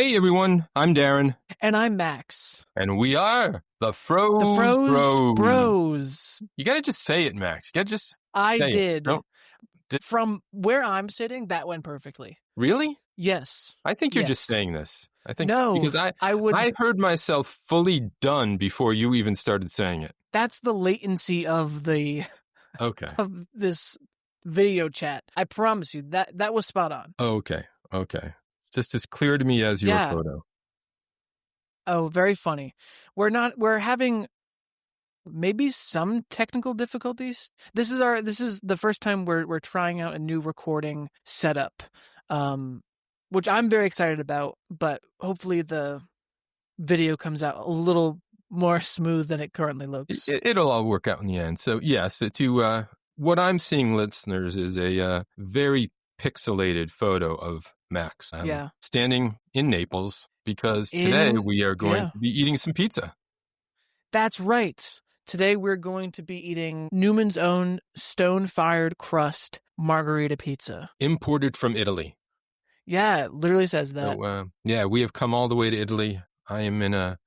Hey everyone, I'm Darren. And I'm Max. And we are the Froze Bros. You gotta just say it, Max. You gotta just I say did. it. From where I'm sitting, that went perfectly. Really? Yes. I think you're just saying this. I think because I heard myself fully done before you even started saying it. That's the latency of the of this video chat. I promise you that was spot on. Okay. It's just as clear to me as your photo. Oh, very funny. We're having maybe some technical difficulties. This is the first time we're trying out a new recording setup. Which I'm very excited about, but hopefully the video comes out a little more smooth than it currently looks. It'll all work out in the end. So yes, what I'm seeing, listeners, is a very pixelated photo of Max standing in Naples because today we are going to be eating some pizza. That's right. Today we're going to be eating Newman's own stone-fired crust margherita pizza. Imported from Italy. Yeah, it literally says that. So, we have come all the way to Italy. I am in at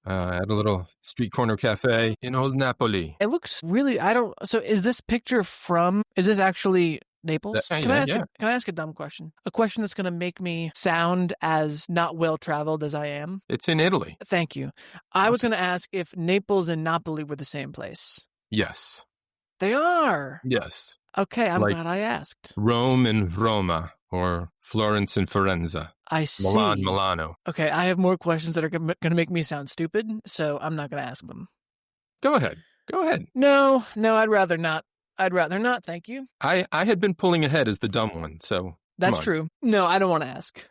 a little street corner cafe in Old Napoli. It looks really, so is this actually Naples? Can I ask a dumb question? A question that's going to make me sound as not well-traveled as I am? It's in Italy. Thank you. I was going to ask if Naples and Napoli were the same place. Yes. They are? Yes. Okay, I'm glad I asked. Rome and Roma, or Florence and Firenze. I see. Milan, Milano. Okay, I have more questions that are going to make me sound stupid, so I'm not going to ask them. Go ahead. No, I'd rather not. Thank you. I had been pulling ahead as the dumb one, so that's true. No, I don't want to ask.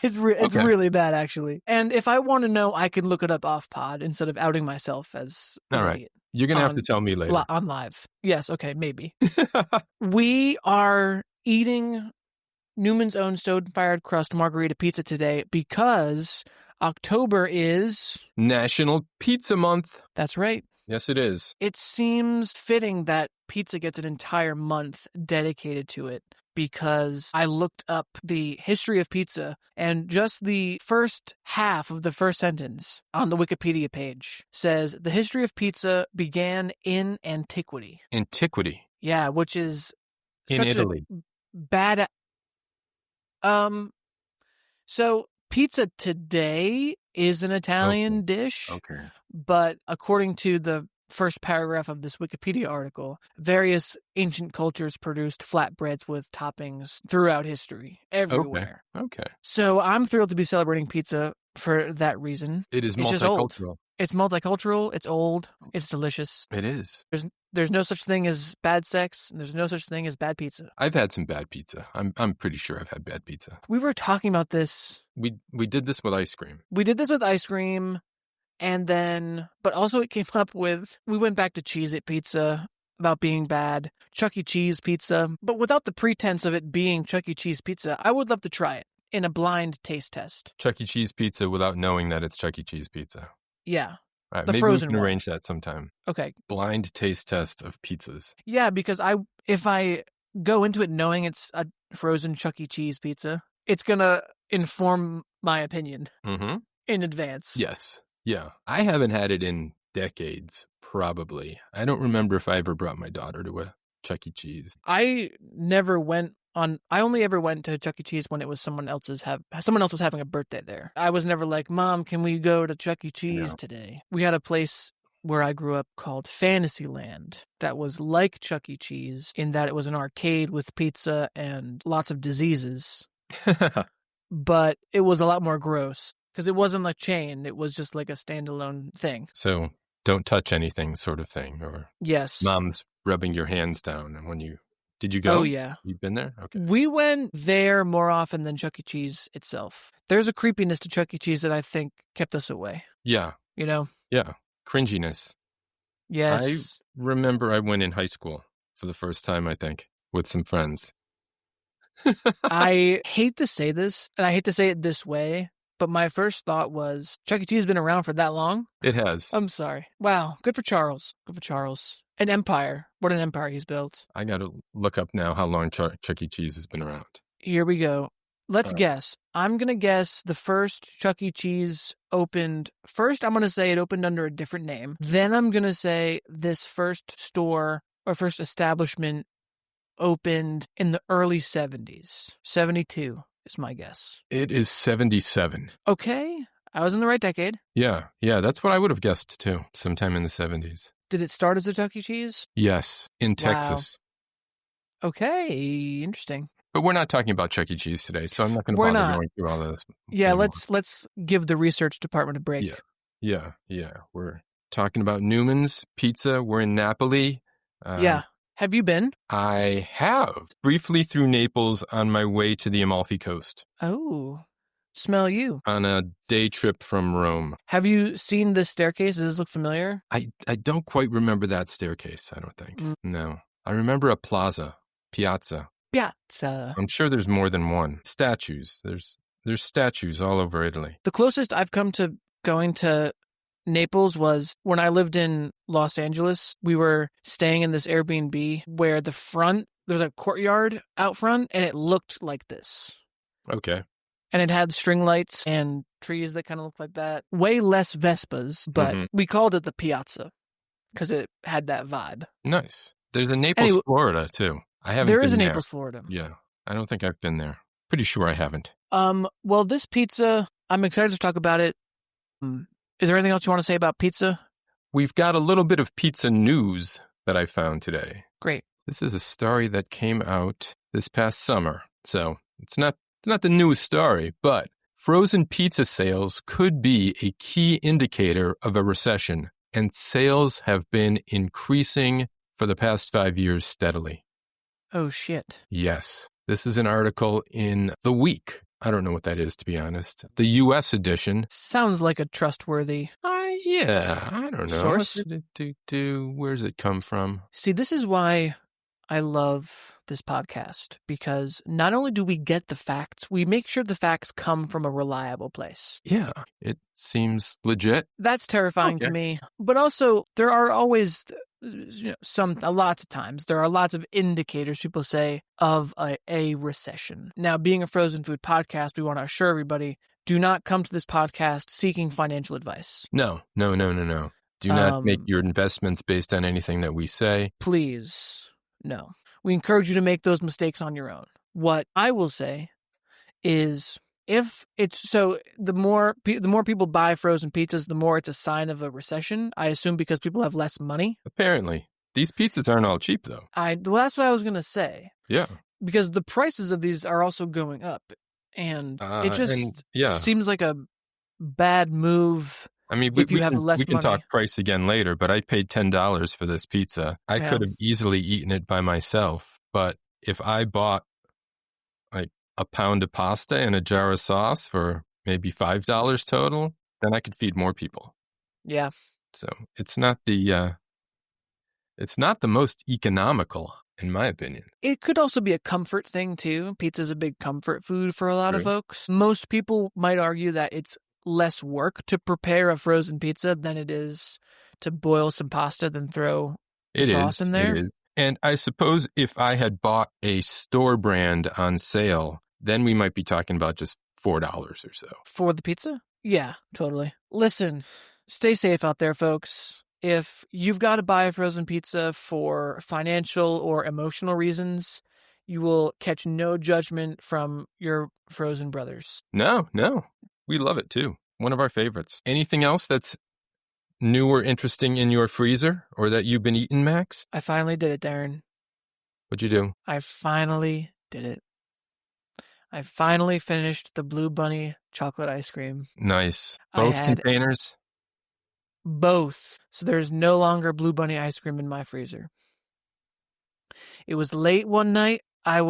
It's really bad, actually. And if I want to know, I can look it up off pod instead of outing myself as an idiot. You're going to have to tell me later. On live. Yes, okay, maybe. We are eating Newman's own stone-fired crust margherita pizza today because October is National Pizza Month. That's right. Yes, it is. It seems fitting that pizza gets an entire month dedicated to it because I looked up the history of pizza and just the first half of the first sentence on the Wikipedia page says the history of pizza began in antiquity. Antiquity? Yeah, which is in Italy. Bad. So pizza today is an Italian dish. Okay. But according to the first paragraph of this Wikipedia article, various ancient cultures produced flatbreads with toppings throughout history, everywhere. Okay. So I'm thrilled to be celebrating pizza for that reason. It is multicultural. Just old. It's multicultural. It's old. It's delicious. It is. There's no such thing as bad sex, and there's no such thing as bad pizza. I've had some bad pizza. I'm pretty sure I've had bad pizza. We were talking about this. We did this with ice cream. And then, but also it came up with, we went back to Cheez-It pizza about being bad, Chuck E. Cheese pizza, but without the pretense of it being Chuck E. Cheese pizza, I would love to try it in a blind taste test. Chuck E. Cheese pizza without knowing that it's Chuck E. Cheese pizza. Yeah. All right, maybe we can arrange that sometime. Okay. Blind taste test of pizzas. Yeah, because if I go into it knowing it's a frozen Chuck E. Cheese pizza, it's going to inform my opinion in advance. Yes. Yeah. I haven't had it in decades, probably. I don't remember if I ever brought my daughter to a Chuck E. Cheese. I only ever went to Chuck E. Cheese when it was someone else was having a birthday there. I was never like, Mom, can we go to Chuck E. Cheese today? We had a place where I grew up called Fantasyland that was like Chuck E. Cheese in that it was an arcade with pizza and lots of diseases. But it was a lot more gross. Because it wasn't a chain, it was just like a standalone thing. So, don't touch anything sort of thing, or yes, Mom's rubbing your hands down, and did you go? Oh yeah, you've been there. Okay, we went there more often than Chuck E. Cheese itself. There's a creepiness to Chuck E. Cheese that I think kept us away. Yeah, yeah, cringiness. Yes, I remember I went in high school for the first time. I think with some friends. I hate to say this, and I hate to say it this way. But my first thought was, Chuck E. Cheese has been around for that long? It has. I'm sorry. Wow. Good for Charles. An empire. What an empire he's built. I got to look up now how long Chuck E. Cheese has been around. Here we go. Let's guess. I'm going to guess the first Chuck E. Cheese opened. First, I'm going to say it opened under a different name. Then I'm going to say this first store or first establishment opened in the early 70s. 72 is my guess. It is 77. Okay. I was in the right decade. Yeah, that's what I would have guessed too, sometime in the 70s. Did it start as a Chuck E. Cheese? Yes, in Texas. Okay, interesting. But we're not talking about Chuck E. Cheese today, so I'm not going to bother going through all of this. Yeah, let's give the research department a break. Yeah. We're talking about Newman's Pizza. We're in Napoli. Yeah. Have you been? I have. Briefly through Naples on my way to the Amalfi Coast. Oh, smell you. On a day trip from Rome. Have you seen this staircase? Does this look familiar? I don't quite remember that staircase, I don't think. No. I remember a piazza. Piazza. I'm sure there's more than one. Statues. There's statues all over Italy. The closest I've come to going to Naples was when I lived in Los Angeles. We were staying in this Airbnb where there's a courtyard out front, and it looked like this. Okay. And it had string lights and trees that kind of looked like that. Way less Vespas, but we called it the Piazza because it had that vibe. Nice. There's a Naples, Florida, too. I haven't been there. There is a Naples, Florida. Yeah. I don't think I've been there. Pretty sure I haven't. Well, this pizza, I'm excited to talk about it. Is there anything else you want to say about pizza? We've got a little bit of pizza news that I found today. Great. This is a story that came out this past summer. So it's not the newest story, but frozen pizza sales could be a key indicator of a recession, and sales have been increasing for the past 5 years steadily. Oh, shit. Yes. This is an article in The Week. I don't know what that is, to be honest. The U.S. edition. Sounds like a trustworthy... I don't know. Source? Where's it come from? See, this is why I love this podcast, because not only do we get the facts, we make sure the facts come from a reliable place. Yeah, it seems legit. That's terrifying to me. But also, there are always... lots of times there are lots of indicators people say of a recession. Now, being a frozen food podcast, we want to assure everybody, do not come to this podcast seeking financial advice. No. Do not make your investments based on anything that we say. Please, no. We encourage you to make those mistakes on your own. What I will say is, if it's so, the more people buy frozen pizzas, the more it's a sign of a recession. I assume because people have less money. Apparently, these pizzas aren't all cheap though. Well, that's what I was gonna say. Yeah, because the prices of these are also going up, and it just seems like a bad move. I mean, we can talk price again later, but I paid $10 for this pizza. I could have easily eaten it by myself, but if I bought like a pound of pasta and a jar of sauce for maybe $5 total, then I could feed more people. Yeah. So it's not the most economical, in my opinion. It could also be a comfort thing too. Pizza's a big comfort food for a lot of folks. Most people might argue that it's less work to prepare a frozen pizza than it is to boil some pasta, then throw sauce in there. It is. And I suppose if I had bought a store brand on sale, then we might be talking about just $4 or so. For the pizza? Yeah, totally. Listen, stay safe out there, folks. If you've got to buy a frozen pizza for financial or emotional reasons, you will catch no judgment from your frozen brothers. No. We love it too. One of our favorites. Anything else that's new or interesting in your freezer or that you've been eating, Max? I finally did it, Darren. What'd you do? I finally did it. I finally finished the Blue Bunny chocolate ice cream. Nice. Both containers? Both. So there's no longer Blue Bunny ice cream in my freezer. It was late one night. I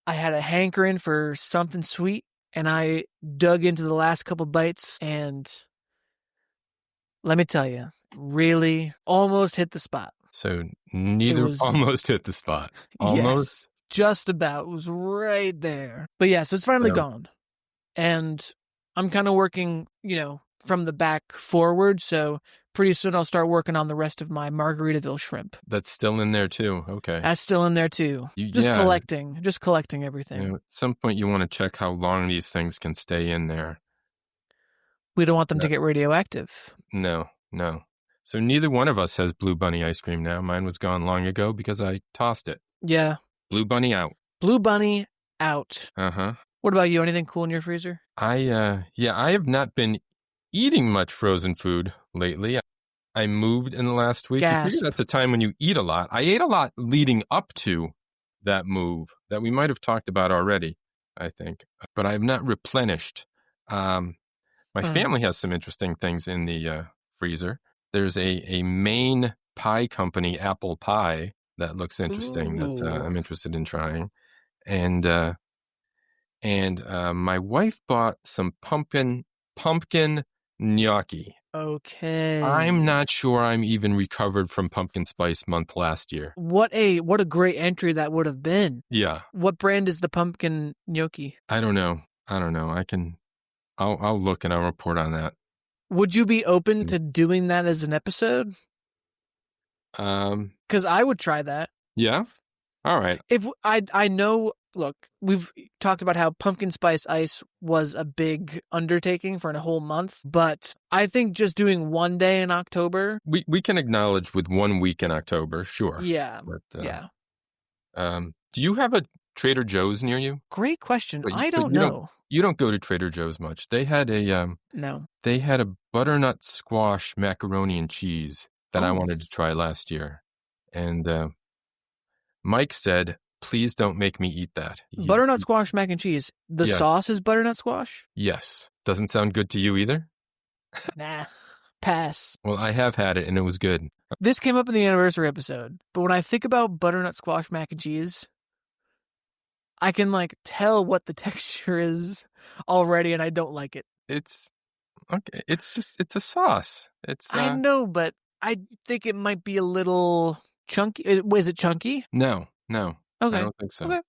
had a hankering for something sweet, and I dug into the last couple bites, and let me tell you, really almost hit the spot. So neither almost hit the spot. Almost? Yes, just about. It was right there. But yeah, so it's finally gone. And I'm kind of working, from the back forward. So pretty soon I'll start working on the rest of my Margaritaville shrimp. That's still in there too. Okay. That's still in there too. Just collecting everything. At some point you want to check how long these things can stay in there. We don't want them to get radioactive. No. So neither one of us has Blue Bunny ice cream now. Mine was gone long ago because I tossed it. Yeah. Blue Bunny out. Blue Bunny out. Uh-huh. What about you? Anything cool in your freezer? I have not been eating much frozen food lately. I moved in the last week. Gasp. You figure that's a time when you eat a lot. I ate a lot leading up to that move that we might have talked about already, I think. But I have not replenished. My family has some interesting things in the freezer. There's a Maine pie company, apple pie, that looks interesting that I'm interested in trying. And my wife bought some pumpkin gnocchi. Okay. I'm not sure I'm even recovered from pumpkin spice month last year. What a great entry that would have been. Yeah. What brand is the pumpkin gnocchi? I don't know. I'll look and I'll report on that. Would you be open to doing that as an episode? Because I would try that. Yeah. All right. If I know, look, we've talked about how pumpkin spice ice was a big undertaking for a whole month, but I think just doing one day in October. We can acknowledge with 1 week in October, sure. Yeah. But, yeah. Do you have a Trader Joe's near you? Great question. I don't know. You don't go to Trader Joe's much. They had no. They had a butternut squash macaroni and cheese that I wanted to try last year. And Mike said, please don't make me eat that. Butternut squash mac and cheese. The sauce is butternut squash? Yes. Doesn't sound good to you either? Nah. Pass. Well, I have had it and it was good. This came up in the anniversary episode, but when I think about butternut squash mac and cheese, I can tell what the texture is already, and I don't like it. It's okay. It's a sauce. I know, but I think it might be a little chunky. Is it chunky? No. Okay. I don't think so. Okay.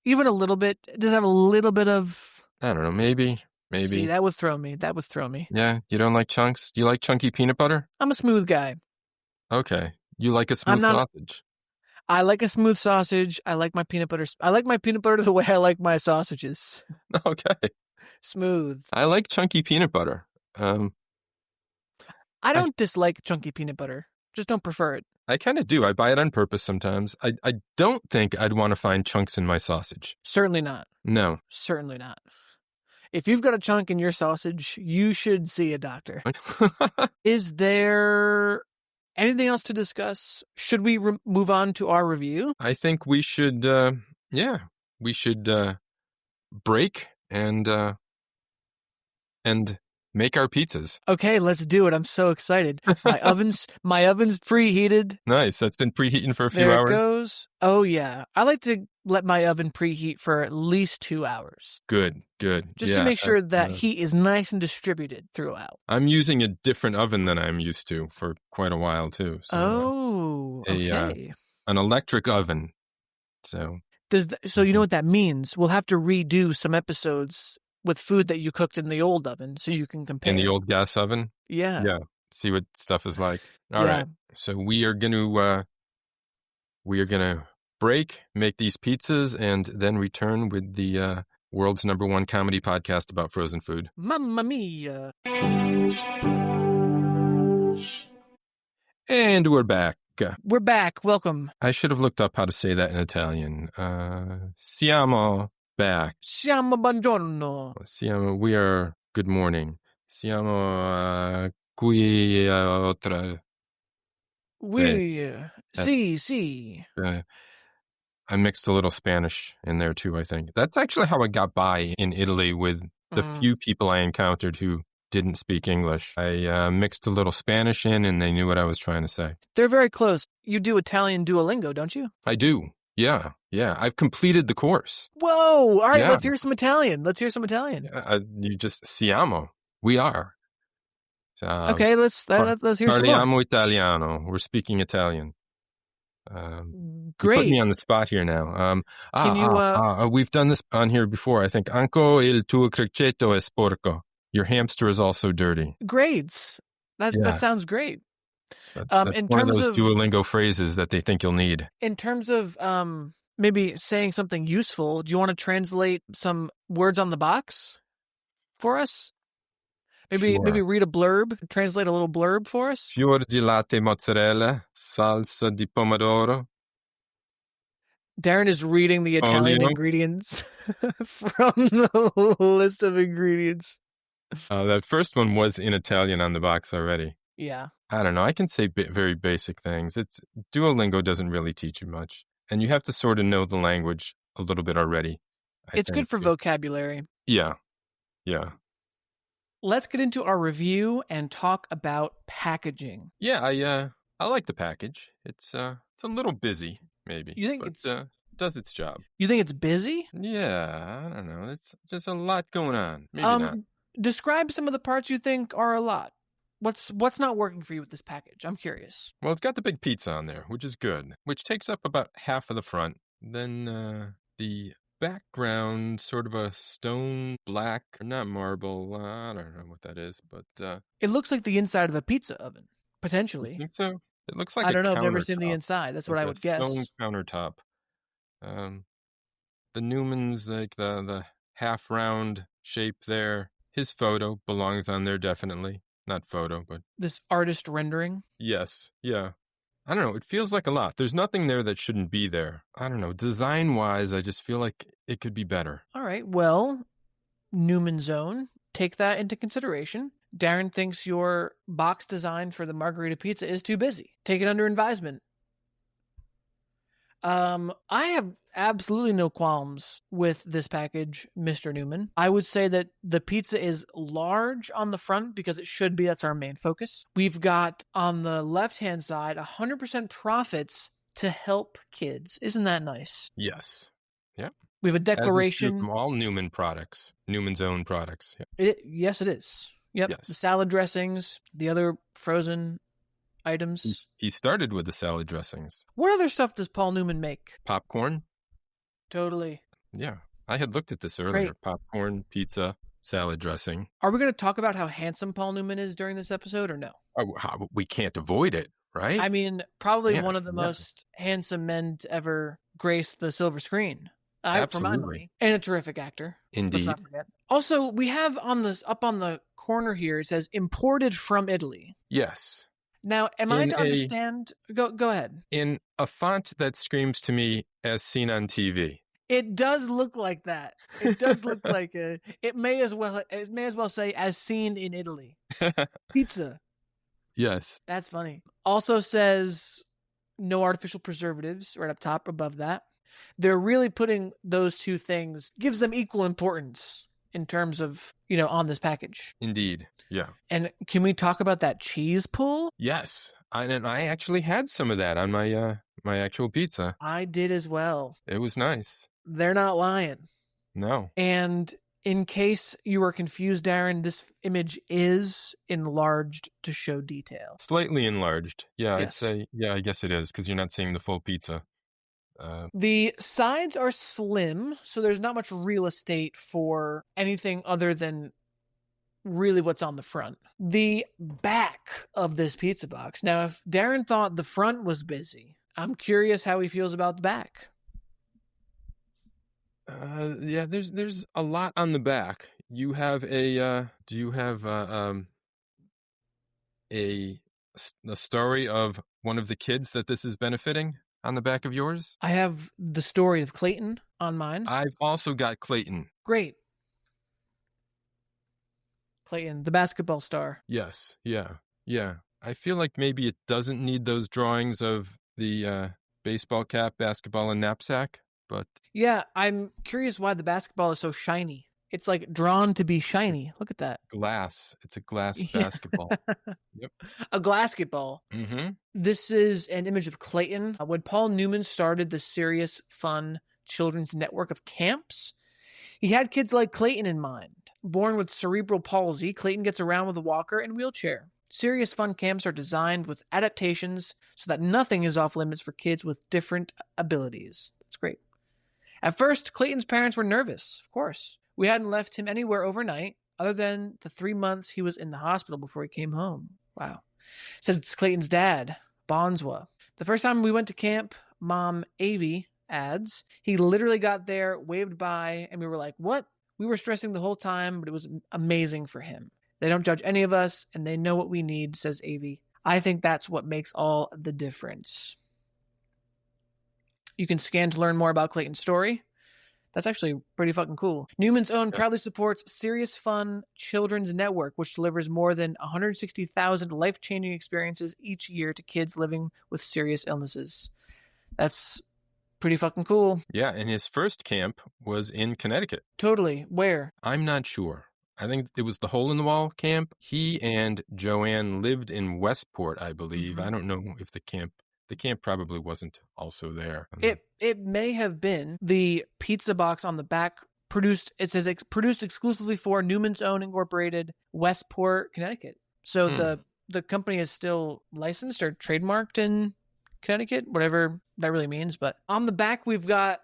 Even a little bit. Does it have a little bit of? I don't know. Maybe. See, that would throw me. Yeah. You don't like chunks? Do you like chunky peanut butter? I'm a smooth guy. Okay. You like a smooth sausage? I like a smooth sausage. I like my peanut butter. I like my peanut butter the way I like my sausages. Okay. Smooth. I like chunky peanut butter. I don't dislike chunky peanut butter. Just don't prefer it. I kind of do. I buy it on purpose sometimes. I don't think I'd want to find chunks in my sausage. Certainly not. No. Certainly not. If you've got a chunk in your sausage, you should see a doctor. Is there anything else to discuss? Should we move on to our review? I think we should, we should break and make our pizzas. Okay, let's do it. I'm so excited. My oven's preheated. Nice. That's been preheating for a few hours. There it goes. Oh, yeah. I like to let my oven preheat for at least 2 hours. Good. Just to make sure that heat is nice and distributed throughout. I'm using a different oven than I'm used to for quite a while, too. So, okay. An electric oven. So you know what that means? We'll have to redo some episodes with food that you cooked in the old oven so you can compare. In the old gas oven? Yeah. Yeah. See what stuff is like. All right. So we are going to break, make these pizzas, and then return with the world's #1 comedy podcast about frozen food. Mamma mia. And we're back. We're back. Welcome. I should have looked up how to say that in Italian. Siamo back. Siamo buongiorno. We are good morning. Siamo qui oltre. Si. I mixed a little Spanish in there too, I think. That's actually how I got by in Italy with the few people I encountered who didn't speak English. I mixed a little Spanish in and they knew what I was trying to say. They're very close. You do Italian Duolingo, don't you? I do. Yeah. I've completed the course. Whoa. All right, Let's hear some Italian. You just siamo. We are. Okay, let's hear some more. Parliamo Italiano. We're speaking Italian. Great. You put me on the spot here now. Can you? We've done this on here before. I think Anco il tuo criceto è sporco. Your hamster is also dirty. Great. That sounds great. That's one of those Duolingo phrases that they think you'll need. In terms of maybe saying something useful, do you want to translate some words on the box for us? Maybe read a blurb, translate a little blurb for us. Fior di latte, mozzarella, salsa di pomodoro. Darren is reading the Italian ingredients from the list of ingredients. That first one was in Italian on the box already. Yeah. I don't know. I can say very basic things. Duolingo doesn't really teach you much. And you have to sort of know the language a little bit already. It's good for vocabulary. Yeah. Let's get into our review and talk about packaging. Yeah, I like the package. It's a little busy, maybe. You think it does its job. You think it's busy? Yeah, I don't know. It's just a lot going on. Maybe not. Describe some of the parts you think are a lot. What's not working for you with this package? I'm curious. Well, it's got the big pizza on there, which is good, which takes up about half of the front. Then the background, sort of a stone black, not marble. I don't know what that is, but it looks like the inside of a pizza oven, potentially. You think so? It looks like I don't know. I've never seen the inside. That's what I would guess. Stone countertop. The Newman's like the half round shape there. His photo belongs on there definitely. Not photo, but this artist rendering. Yes, yeah. I don't know. It feels like a lot. There's nothing there that shouldn't be there. I don't know. Design-wise, I just feel like it could be better. All right. Well, Newman's Own, take that into consideration. Darren thinks your box design for the margherita pizza is too busy. Take it under advisement. I have absolutely no qualms with this package, Mr. Newman. I would say that the pizza is large on the front because it should be. That's our main focus. We've got on the left-hand side 100% profits to help kids. Isn't that nice? Yes. Yeah. We have a declaration from all Newman products, Newman's Own products. Yeah. Yes, it is. Yep. Yes. The salad dressings, the other frozen items. He started with the salad dressings. What other stuff does Paul Newman make? Popcorn. Totally. Yeah. I had looked at this earlier. Great. Popcorn, pizza, salad dressing. Are we going to talk about how handsome Paul Newman is during this episode or no? We can't avoid it, right? I mean, probably one of the most handsome men to ever grace the silver screen. For my money. And a terrific actor. Indeed. Let's not forget. Also, we have up on the corner here, it says imported from Italy. Yes. Now, am I to understand? Go ahead. In a font that screams to me as seen on TV. It does look like that. It does look like it may as well say as seen in Italy. Pizza. Yes. That's funny. Also says no artificial preservatives right up top above that. They're really putting those two things, gives them equal importance in terms of, on this package. Indeed. Yeah. And can we talk about that cheese pull? Yes. And I actually had some of that on my my actual pizza. I did as well. It was nice. They're not lying. No. And in case you were confused, Darren, this image is enlarged to show detail. Slightly enlarged. Yeah, yes. I'd say, I guess it is because you're not seeing the full pizza. The sides are slim, so there's not much real estate for anything other than really what's on the front. The back of this pizza box. Now, if Darren thought the front was busy, I'm curious how he feels about the back. Yeah, there's a lot on the back. You have do you have a story of one of the kids that this is benefiting on the back of yours? I have the story of Clayton on mine. I've also got Clayton. Great. Clayton, the basketball star. Yes. Yeah. I feel like maybe it doesn't need those drawings of the baseball cap, basketball, and knapsack, but... Yeah, I'm curious why the basketball is so shiny. It's like drawn to be shiny. Look at that. Glass. It's a glass basketball. Yep. A glasketball. Mm-hmm. This is an image of Clayton. When Paul Newman started the Serious Fun Children's Network of camps, he had kids like Clayton in mind. Born with cerebral palsy, Clayton gets around with a walker and wheelchair. Serious Fun camps are designed with adaptations so that nothing is off limits for kids with different abilities. That's great. At first, Clayton's parents were nervous, of course. We hadn't left him anywhere overnight, other than the 3 months he was in the hospital before he came home. Wow. Says it's Clayton's dad, Bonswa. The first time we went to camp, Mom Avi adds, he literally got there, waved by, and we were like, what? We were stressing the whole time, but it was amazing for him. They don't judge any of us, and they know what we need, says Avi. I think that's what makes all the difference. You can scan to learn more about Clayton's story. That's actually pretty fucking cool. Newman's Own proudly supports Serious Fun Children's Network, which delivers more than 160,000 life-changing experiences each year to kids living with serious illnesses. That's pretty fucking cool. Yeah, and his first camp was in Connecticut. Totally. Where? I'm not sure. I think it was the Hole in the Wall camp. He and Joanne lived in Westport, I believe. I don't know if the camp probably wasn't also there. It may have been. The pizza box on the back produced exclusively for Newman's Own Incorporated, Westport, Connecticut. So the company is still licensed or trademarked in Connecticut, whatever that really means. But on the back, we've got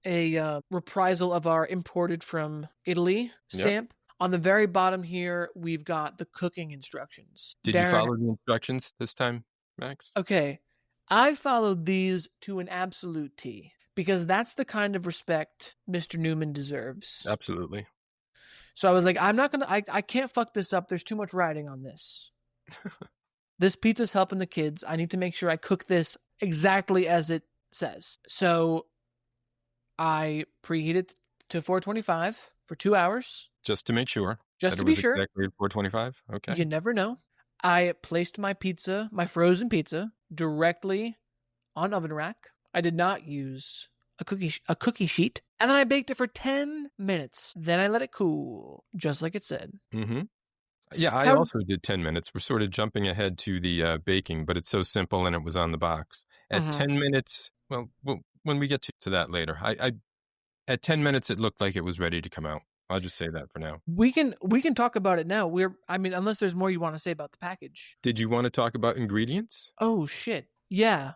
a reprisal of our imported from Italy stamp. Yep. On the very bottom here, we've got the cooking instructions. Did you follow the instructions this time, Max? Okay. I followed these to an absolute T because that's the kind of respect Mr. Newman deserves. Absolutely. So I was like, I can't fuck this up. There's too much writing on this. This pizza's helping the kids. I need to make sure I cook this exactly as it says. So I preheated to 425 for 2 hours. Just to make sure. Just to be sure. Exactly 425? Okay. You never know. I placed my frozen pizza, directly on oven rack. I did not use a cookie sheet. And then I baked it for 10 minutes. Then I let it cool, just like it said. Mm-hmm. Yeah, I also did 10 minutes. We're sort of jumping ahead to the baking, but it's so simple and it was on the box. At 10 minutes, well, when we get to that later, at 10 minutes, it looked like it was ready to come out. I'll just say that for now. We can talk about it now. Unless there's more you want to say about the package. Did you want to talk about ingredients? Oh shit. Yeah.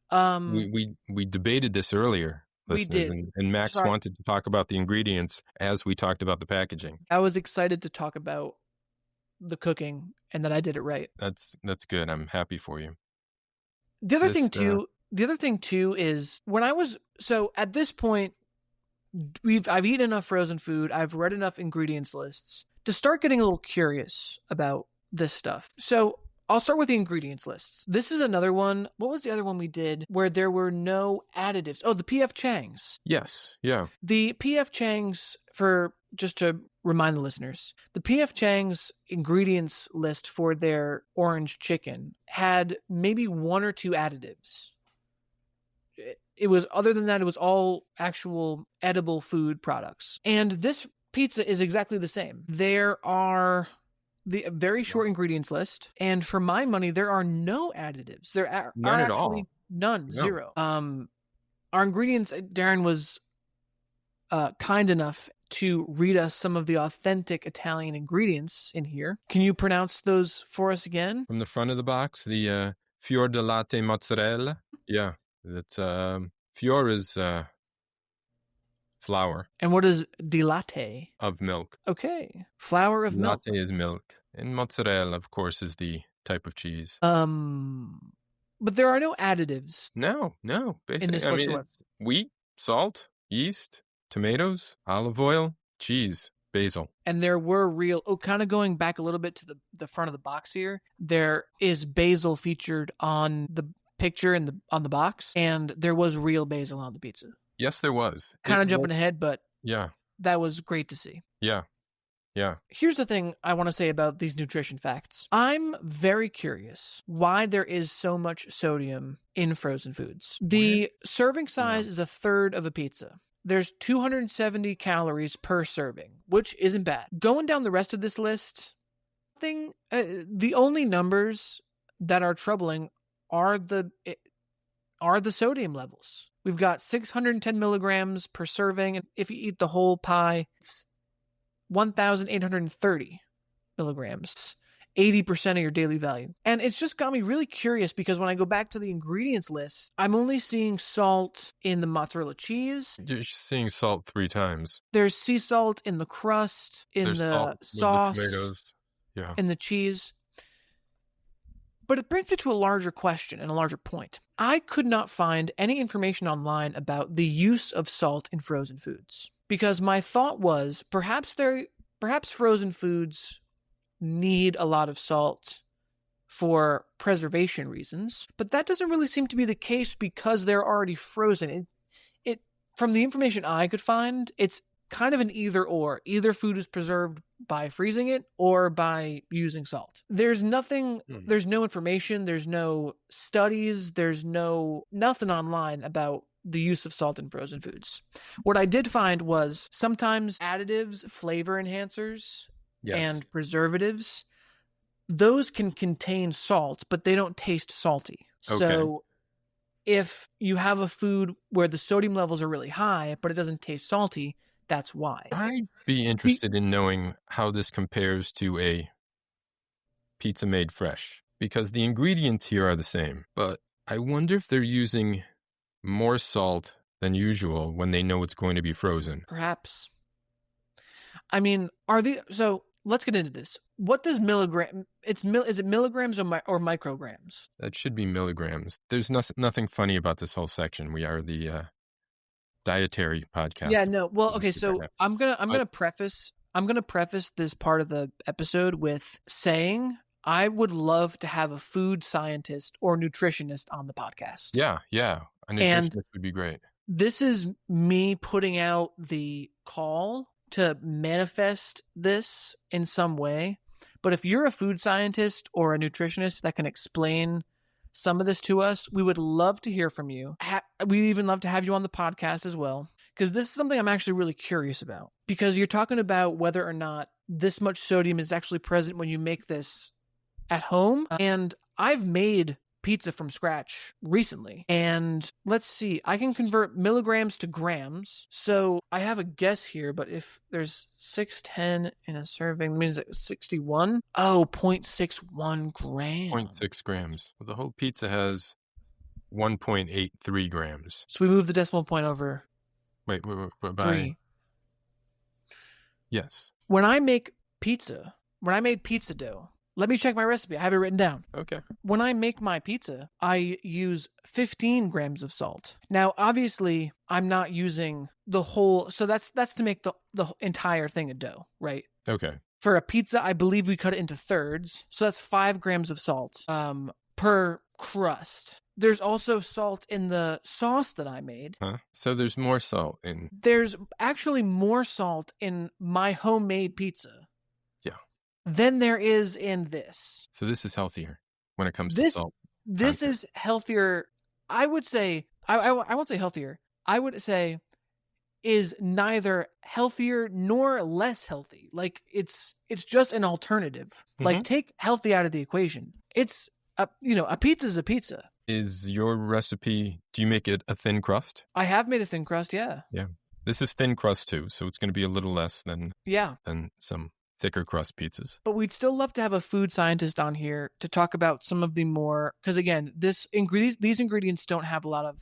We debated this earlier. We did. And Max wanted to talk about the ingredients as we talked about the packaging. I was excited to talk about the cooking and that I did it right. That's good. I'm happy for you. The other thing too is at this point, I've eaten enough frozen food. I've read enough ingredients lists to start getting a little curious about this stuff. So I'll start with the ingredients lists. This is another one. What was the other one we did where there were no additives? Oh, the P.F. Chang's. Yes. Yeah. The P.F. Chang's, just to remind the listeners, the P.F. Chang's ingredients list for their orange chicken had maybe 1 or 2 additives. Other than that, it was all actual edible food products. And this pizza is exactly the same. There are the very short ingredients list. And for my money, there are no additives. There are none at actually all. None. No. Zero. Our ingredients, Darren was kind enough to read us some of the authentic Italian ingredients in here. Can you pronounce those for us again? From the front of the box, the fior di latte mozzarella. Yeah. That's fior is flour. And what is di latte? Of milk. Okay. Flour of milk. Latte is milk. And mozzarella, of course, is the type of cheese. But there are no additives. No. Basically, in this whatsoever. It's wheat, salt, yeast, tomatoes, olive oil, cheese, basil. And there were kind of going back a little bit to the front of the box here, there is basil featured on the picture on the box, and there was real basil on the pizza. Yes, there was. Kind of jumping ahead, but yeah, that was great to see. Yeah. Here's the thing I want to say about these nutrition facts. I'm very curious why there is so much sodium in frozen foods. The serving size is a third of a pizza. There's 270 calories per serving, which isn't bad. Going down the rest of this list, the only numbers that are troubling are the sodium levels. We've got 610 milligrams per serving, and if you eat the whole pie, it's 1,830 milligrams, 80% of your daily value. And it's just got me really curious because when I go back to the ingredients list, I'm only seeing salt in the mozzarella cheese. You're seeing salt 3 times. There's sea salt in the crust, in the sauce, the tomatoes, in the cheese. But it brings me to a larger question and a larger point. I could not find any information online about the use of salt in frozen foods, because my thought was perhaps frozen foods need a lot of salt for preservation reasons, but that doesn't really seem to be the case because they're already frozen. It from the information I could find, it's kind of an either or. Either food is preserved by freezing it or by using salt. There's nothing, there's no information, there's no studies, there's nothing online about the use of salt in frozen foods. What I did find was sometimes additives, flavor enhancers, and preservatives, those can contain salt, but they don't taste salty. Okay. So if you have a food where the sodium levels are really high, but it doesn't taste salty, that's why. I'd be interested in knowing how this compares to a pizza made fresh, because the ingredients here are the same, but I wonder if they're using more salt than usual when they know it's going to be frozen. Perhaps. I mean, so let's get into this. What does milligram? Is it milligrams or micrograms? That should be milligrams. There's nothing funny about this whole section. We are the dietary podcast. Yeah, no. Well, okay. So I'm gonna preface this part of the episode with saying I would love to have a food scientist or nutritionist on the podcast. Yeah. A nutritionist would be great. This is me putting out the call to manifest this in some way. But if you're a food scientist or a nutritionist that can explain some of this to us, we would love to hear from you. We'd even love to have you on the podcast as well, because this is something I'm actually really curious about. Because you're talking about whether or not this much sodium is actually present when you make this at home. And I've made pizza from scratch recently. And let's see, I can convert milligrams to grams. So I have a guess here, but if there's 610 in a serving, that means it's 61. Oh, 0.61 grams. 0.6 grams. Well, the whole pizza has 1.83 grams. So we move the decimal point over. Wait, by 3. Yes. When I made pizza dough, let me check my recipe. I have it written down. Okay. When I make my pizza, I use 15 grams of salt. Now, obviously, I'm not using the whole... So that's to make the entire thing a dough, right? Okay. For a pizza, I believe we cut it into thirds. So that's 5 grams of salt per crust. There's also salt in the sauce that I made. Huh? So there's more salt in... There's actually more salt in my homemade pizza than there is in this. So this is healthier when it comes to salt. This is healthier. I would say, I won't say healthier. I would say is neither healthier nor less healthy. Like it's just an alternative. Mm-hmm. Like take healthy out of the equation. It's a pizza is a pizza. Is your recipe, do you make it a thin crust? I have made a thin crust, yeah. Yeah. This is thin crust too, so it's going to be a little less than some thicker crust pizzas. But we'd still love to have a food scientist on here to talk about some of the more, because again, these ingredients don't have a lot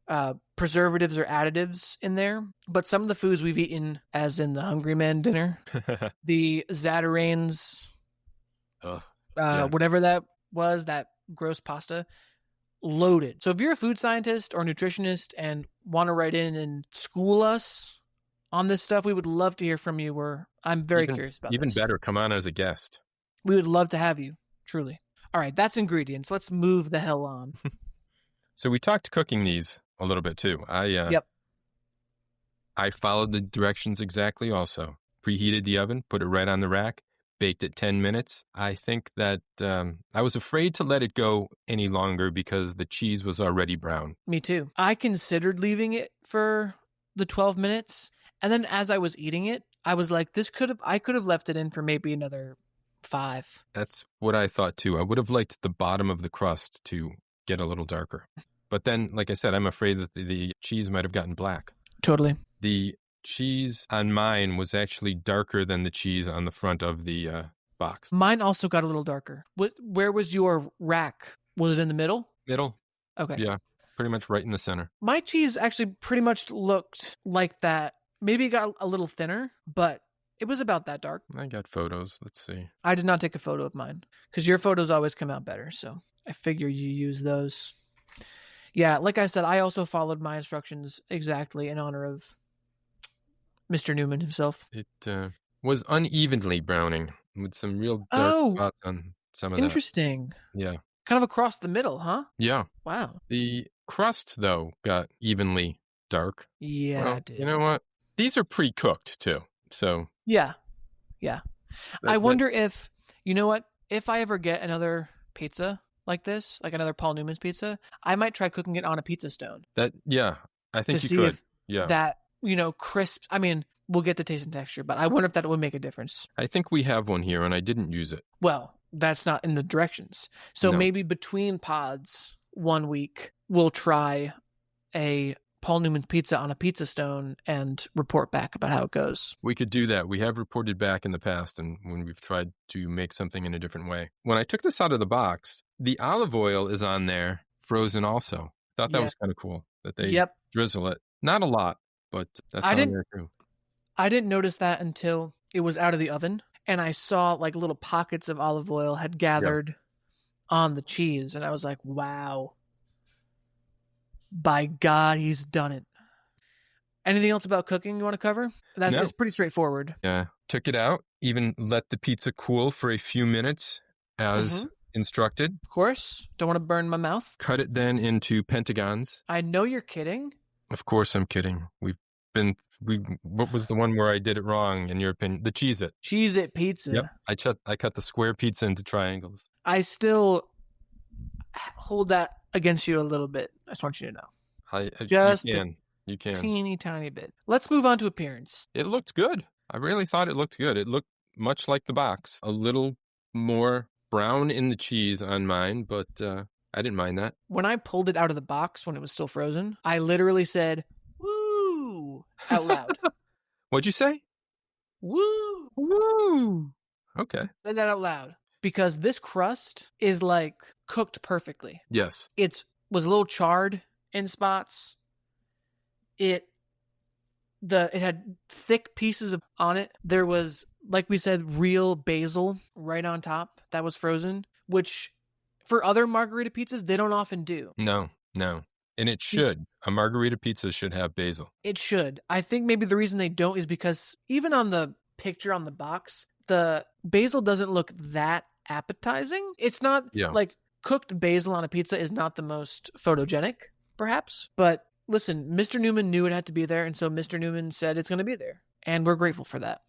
of preservatives or additives in there, but some of the foods we've eaten, as in the Hungry Man dinner, the Zatarain's, whatever that was, that gross pasta, loaded. So if you're a food scientist or nutritionist and want to write in and school us on this stuff, we would love to hear from you. I'm very curious about this. Even better, come on as a guest. We would love to have you, truly. All right, that's ingredients. Let's move the hell on. So we talked cooking these a little bit too. I followed the directions exactly also. Preheated the oven, put it right on the rack, baked it 10 minutes. I think that I was afraid to let it go any longer because the cheese was already brown. Me too. I considered leaving it for the 12 minutes. And then as I was eating it, I was like, I could have left it in for maybe another 5. That's what I thought too. I would have liked the bottom of the crust to get a little darker. But then, like I said, I'm afraid that the cheese might have gotten black. Totally. The cheese on mine was actually darker than the cheese on the front of the box. Mine also got a little darker. Where was your rack? Was it in the middle? Middle. Okay. Yeah, pretty much right in the center. My cheese actually pretty much looked like that. Maybe it got a little thinner, but It was about that dark. I got photos. Let's see. I did not take a photo of mine because your photos always come out better. So I figure you use those. Yeah, like I said, I also followed my instructions exactly in honor of Mr. Newman himself. It was unevenly browning with some real dark spots on some of that. Interesting. Yeah. Kind of across the middle, huh? Yeah. Wow. The crust, though, got evenly dark. Yeah, well, it did. You know what? These are pre-cooked, too. So. Yeah. I wonder if, you know what? If I ever get another pizza like this, like another Paul Newman's pizza, I might try cooking it on a pizza stone. I think you could. Yeah. That, crisp. I mean, we'll get the taste and texture, but I wonder if that would make a difference. I think we have one here, and I didn't use it. Well, that's not in the directions. So maybe between pods 1 week, we'll try a Paul Newman pizza on a pizza stone and report back about how it goes. We could do that. We have reported back in the past and when we've tried to make something in a different way. When I took this out of the box, the olive oil is on there, frozen also. I thought that was kind of cool that they drizzle it. Not a lot, but that's on there too. I didn't notice that until it was out of the oven and I saw like little pockets of olive oil had gathered on the cheese. And I was like, wow. By God, he's done it. Anything else about cooking you want to cover? It's pretty straightforward. Yeah. Took it out, even let the pizza cool for a few minutes as instructed. Of course. Don't want to burn my mouth. Cut it then into pentagons. I know you're kidding. Of course I'm kidding. What was the one where I did it wrong, in your opinion? The Cheez-It. Cheez-It pizza. Yep. I cut the square pizza into triangles. I still hold that against you a little bit. I just want you to know. You can. Teeny tiny bit. Let's move on to appearance. It looked good. I really thought it looked good. It looked much like the box. A little more brown in the cheese on mine, but I didn't mind that. When I pulled it out of the box when it was still frozen, I literally said, "Woo!" out loud. What'd you say? Woo! Woo! Okay. Said that out loud. Because this crust is like cooked perfectly. Yes. It was a little charred in spots. It had thick pieces on it. There was, like we said, real basil right on top that was frozen, which for other margarita pizzas, they don't often do. No. And it should. A margarita pizza should have basil. It should. I think maybe the reason they don't is because even on the picture on the box, the basil doesn't look that appetizing. It's not like cooked basil on a pizza is not the most photogenic, perhaps. But listen, Mr. Newman knew it had to be there. And so Mr. Newman said it's going to be there. And we're grateful for that.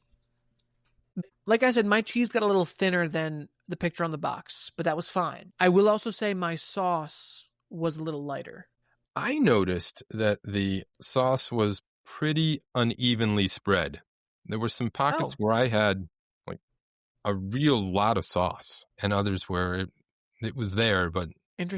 Like I said, my cheese got a little thinner than the picture on the box, but that was fine. I will also say my sauce was a little lighter. I noticed that the sauce was pretty unevenly spread. There were some pockets where I had like a real lot of sauce and others where it was there, but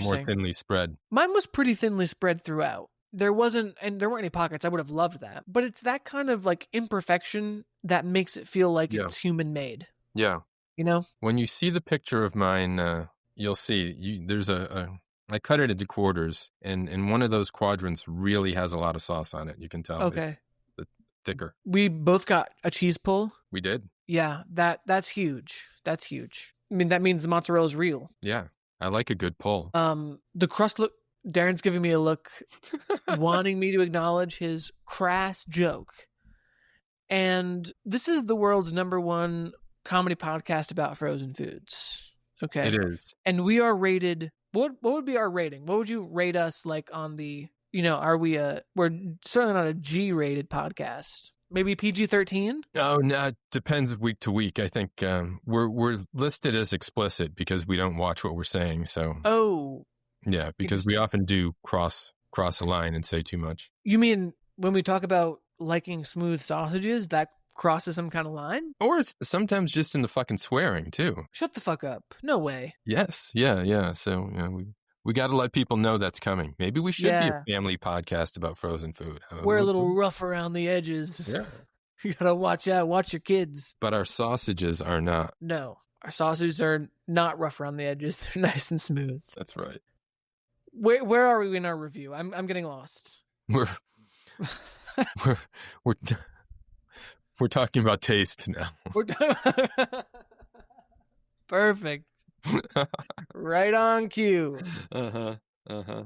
more thinly spread. Mine was pretty thinly spread throughout. There weren't any pockets. I would have loved that. But it's that kind of like imperfection that makes it feel like it's human made. Yeah. You know? When you see the picture of mine, you'll see there's I cut it into quarters, and one of those quadrants really has a lot of sauce on it. You can tell. Okay. It's thicker. We both got a cheese pull. We did. Yeah, that's huge. That's huge. I mean, that means the mozzarella is real. Yeah, I like a good pull. The crust look. Darren's giving me a look, wanting me to acknowledge his crass joke. And this is the world's #1 comedy podcast about frozen foods. Okay. It is. And we are rated. What would be our rating? What would you rate us like on the, are we're certainly not a G-rated podcast. Maybe PG-13? Oh, no, it depends week to week. I think we're listed as explicit because we don't watch what we're saying. So. Oh. Yeah, because we often do cross a line and say too much. You mean when we talk about liking smooth sausages, that crosses some kind of line? Or it's sometimes just in the fucking swearing, too. Shut the fuck up. No way. Yes. Yeah. So, we got to let people know that's coming. Maybe we should be a family podcast about frozen food. We're a little rough around the edges. Yeah. You got to watch out. Watch your kids. But our sausages are not. No. Our sausages are not rough around the edges. They're nice and smooth. That's right. Where are we in our review? I'm getting lost. We're We're talking about taste now. Perfect. Right on cue.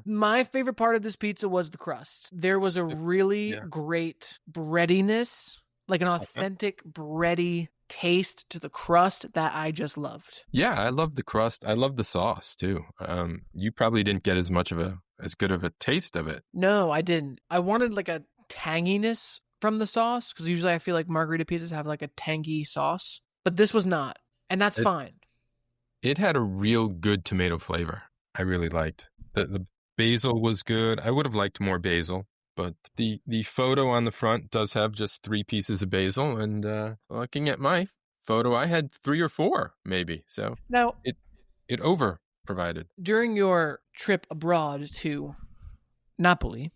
My favorite part of this pizza was the crust. There was a really great breadiness, like an authentic bready taste to the crust that I just loved. Yeah, I love the crust. I love the sauce too. You probably didn't get as good of a taste of it. No, I didn't. I wanted like a tanginess from the sauce, because usually I feel like margarita pizzas have like a tangy sauce, but this was not, and that's fine. It had a real good tomato flavor. I really liked the basil was good. I would have liked more basil, but the photo on the front does have just 3 pieces of basil, and looking at my photo, I had 3 or 4 maybe. So now it over provided. During your trip abroad to Napoli,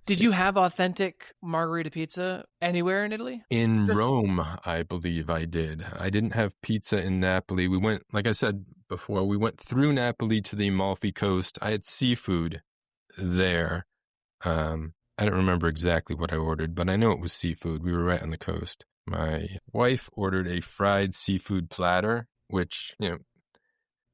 did you have authentic margherita pizza anywhere in Italy? In Rome, I believe I did. I didn't have pizza in Napoli. We went, like I said before, we went through Napoli to the Amalfi Coast. I had seafood there. I don't remember exactly what I ordered, but I know it was seafood. We were right on the coast. My wife ordered a fried seafood platter, which,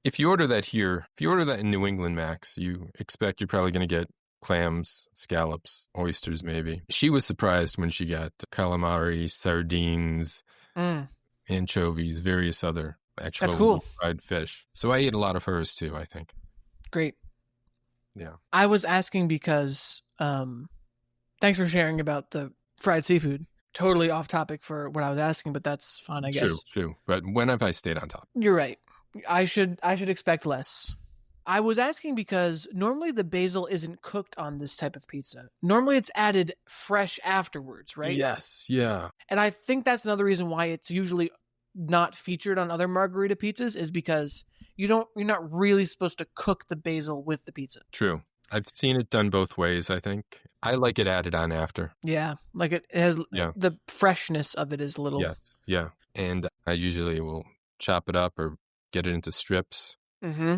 if you order that here, if you order that in New England, Max, you expect you're probably going to get clams, scallops, oysters, maybe. She was surprised when she got calamari, sardines, anchovies, various other actual fried fish. So I ate a lot of hers too, I think. Great. Yeah. I was asking because, thanks for sharing about the fried seafood. Totally off topic for what I was asking, but that's fine, I guess. True. But when have I stayed on top? You're right. I should expect less. I was asking because normally the basil isn't cooked on this type of pizza. Normally it's added fresh afterwards, right? Yes, yeah. And I think that's another reason why it's usually not featured on other margherita pizzas, is because you're not really supposed to cook the basil with the pizza. True. I've seen it done both ways, I think. I like it added on after. Yeah, like it has the freshness of it is a little... Yes, yeah. And I usually will chop it up or get it into strips. Mm-hmm.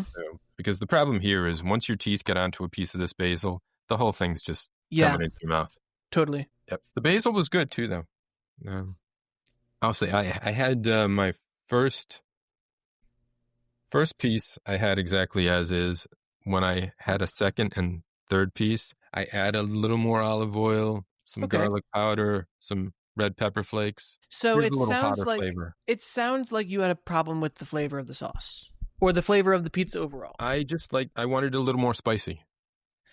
Because the problem here is once your teeth get onto a piece of this basil, the whole thing's just coming into your mouth. Totally. Yep. The basil was good too, though. I'll say I had my first piece I had exactly as is. When I had a second and third piece, I add a little more olive oil, some garlic powder, some red pepper flakes. So it sounds like you had a problem with the flavor of the sauce. Or the flavor of the pizza overall. I wanted it a little more spicy.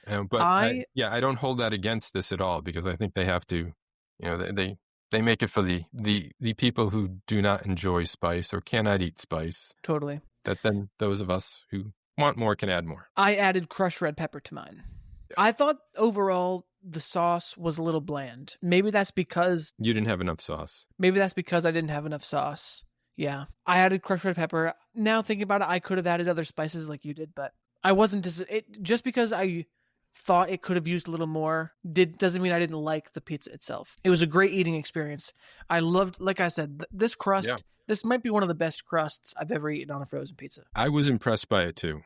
But I don't hold that against this at all, because I think they have to, they make it for the people who do not enjoy spice or cannot eat spice. Totally. That then those of us who want more can add more. I added crushed red pepper to mine. Yeah. I thought overall the sauce was a little bland. Maybe that's because... You didn't have enough sauce. Maybe that's because I didn't have enough sauce. Yeah, I added crushed red pepper. Now thinking about it, I could have added other spices like you did, but I wasn't just because I thought it could have used a little more doesn't mean I didn't like the pizza itself. It was a great eating experience. I loved, like I said, this crust. Yeah. This might be one of the best crusts I've ever eaten on a frozen pizza. I was impressed by it too.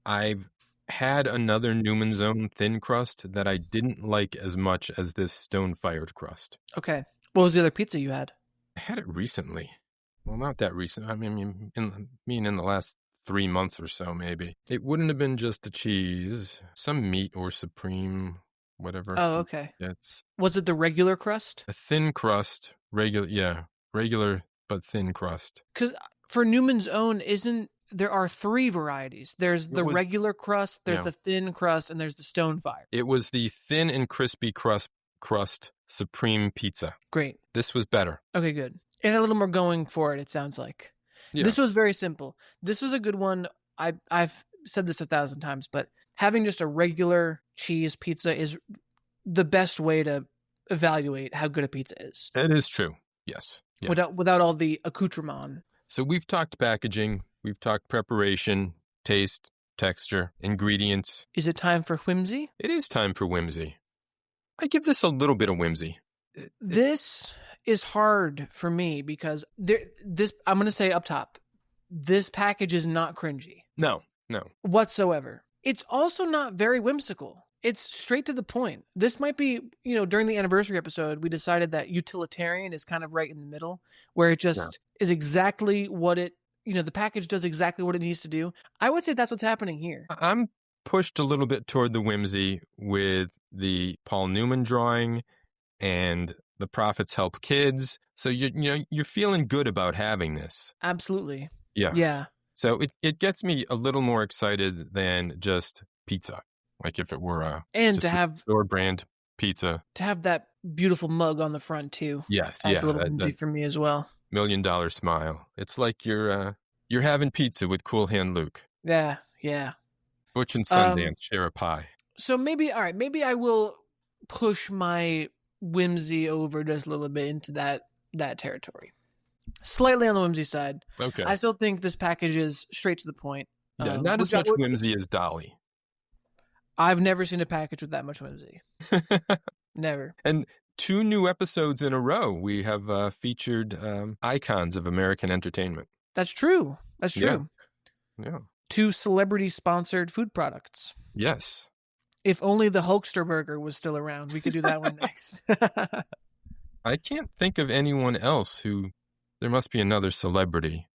I've had another Newman's Own thin crust that I didn't like as much as this stone-fired crust. Okay. What was the other pizza you had? I had it recently. Well, not that recent. I mean, in the last 3 months or so, maybe. It wouldn't have been just a cheese, some meat or supreme, whatever. Oh, okay. Was it the regular crust? A thin crust, regular but thin crust. Because for Newman's Own, there are 3 varieties. There's the regular crust, there's the thin crust, and there's the stone fire. It was the thin and crispy crust supreme pizza. Great. This was better. Okay, good. It had a little more going for it sounds like. Yeah. This was very simple. This was a good one. I've said this 1,000 times, but having just a regular cheese pizza is the best way to evaluate how good a pizza is. It is true. Yes. Yeah. Without all the accoutrement. So we've talked packaging, we've talked preparation, taste, texture, ingredients. Is it time for whimsy? It is time for whimsy. I give this a little bit of whimsy. This is hard for me because I'm going to say up top, this package is not cringy. No. Whatsoever. It's also not very whimsical. It's straight to the point. This might be, during the anniversary episode, we decided that utilitarian is kind of right in the middle, where it just is exactly what it, the package does exactly what it needs to do. I would say that's what's happening here. I'm pushed a little bit toward the whimsy with the Paul Newman drawing and the Profits Help Kids. So you're feeling good about having this. Absolutely. Yeah. So it gets me a little more excited than just pizza. Like if it were to have store brand pizza. To have that beautiful mug on the front too. Yes. That's a little whimsy for me as well. $1 million smile. It's like you're having pizza with Cool Hand Luke. Yeah. Butch and Sundance share a pie. So maybe I will push my whimsy over just a little bit into that territory. Slightly on the whimsy side. Okay. I still think this package is straight to the point. Yeah, not as much whimsy as Dolly. I've never seen a package with that much whimsy. Never. And 2 new episodes in a row, we have featured icons of American entertainment. That's true. Yeah. 2 celebrity-sponsored food products. Yes. If only the Hulkster burger was still around, we could do that one next. I can't think of anyone else who... There must be another celebrity.